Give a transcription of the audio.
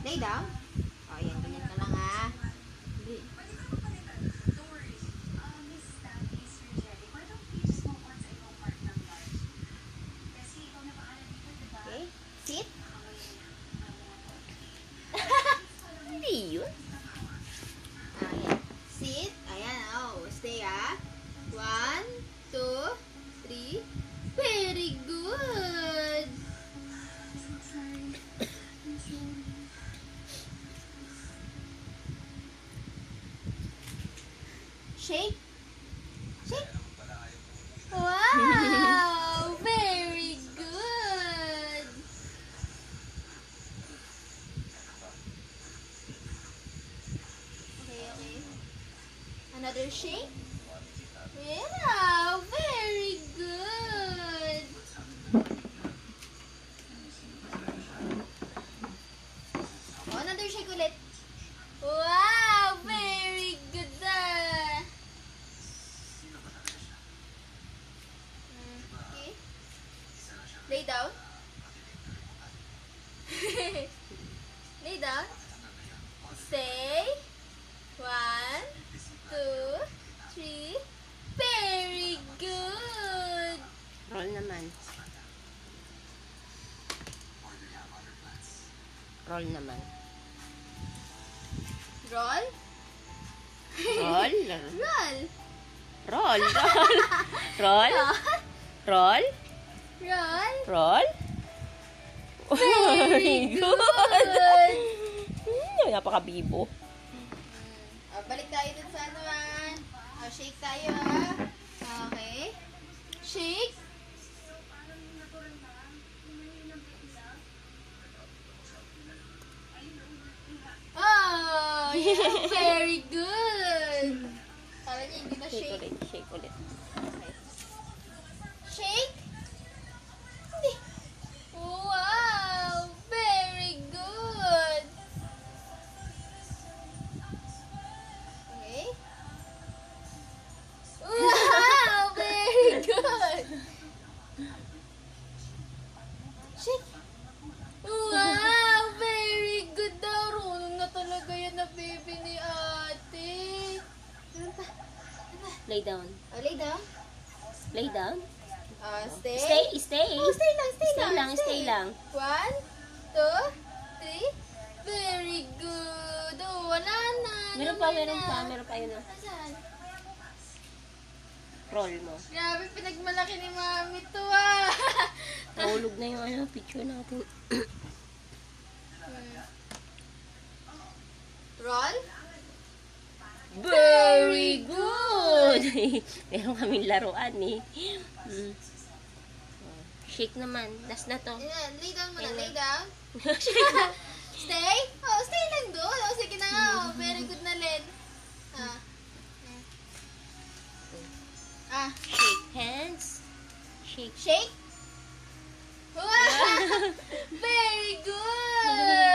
Lay down. O, yan. Ganyan ka lang, ha. Hindi. Okay. Sit. Hindi yun. Ayan. Sit. Ayan. Oh, stay, ha. 1, 2, 3. Very good. Shake. Shake. Wow! Very good. Okay. Another shake. Yeah, very good. Oh, another shake ulit. Wow, very good. Okay. Lay down. Lay down. Stay. 1, 2, 3. Very good. Roll naman. Roll naman. Roll. Roll. Roll. Roll. Roll. Roll. Roll. Roll. Very good. Napakabibo. Balik tayo dun sa ano, ha. Shake tayo, ha. Okay. Shake. Oh, yeah, very good. Kala niya hindi na Shake shake. ulit. Shake ulit. Okay. Shake. Hindi. Wow, very good. Okay. Wow, very good. Shake. Wow, very good daw. Runong na talaga yan na baby ni ate. Ano pa? Lay down. Oh, lay down. Lay down. Stay. Stay. Oh, stay lang, stay lang. Stay lang. 1, 2, 3. Very good. Oh, wala na. Meron pa. Yun na. Asan? Roll mo. Grabe, pinagmalaki ni mami to, Nahulog na yung picture natin. Roll. Very good! Meron kaming laruan eh. Shake naman. Last na to. Ayan, lay down muna, Ayan. lay down. Stay? Oh, stay lang doon. Oh, sige na nga. Oh, very good na, Len. Shake hands. Shake. Shake. Wow! Very good!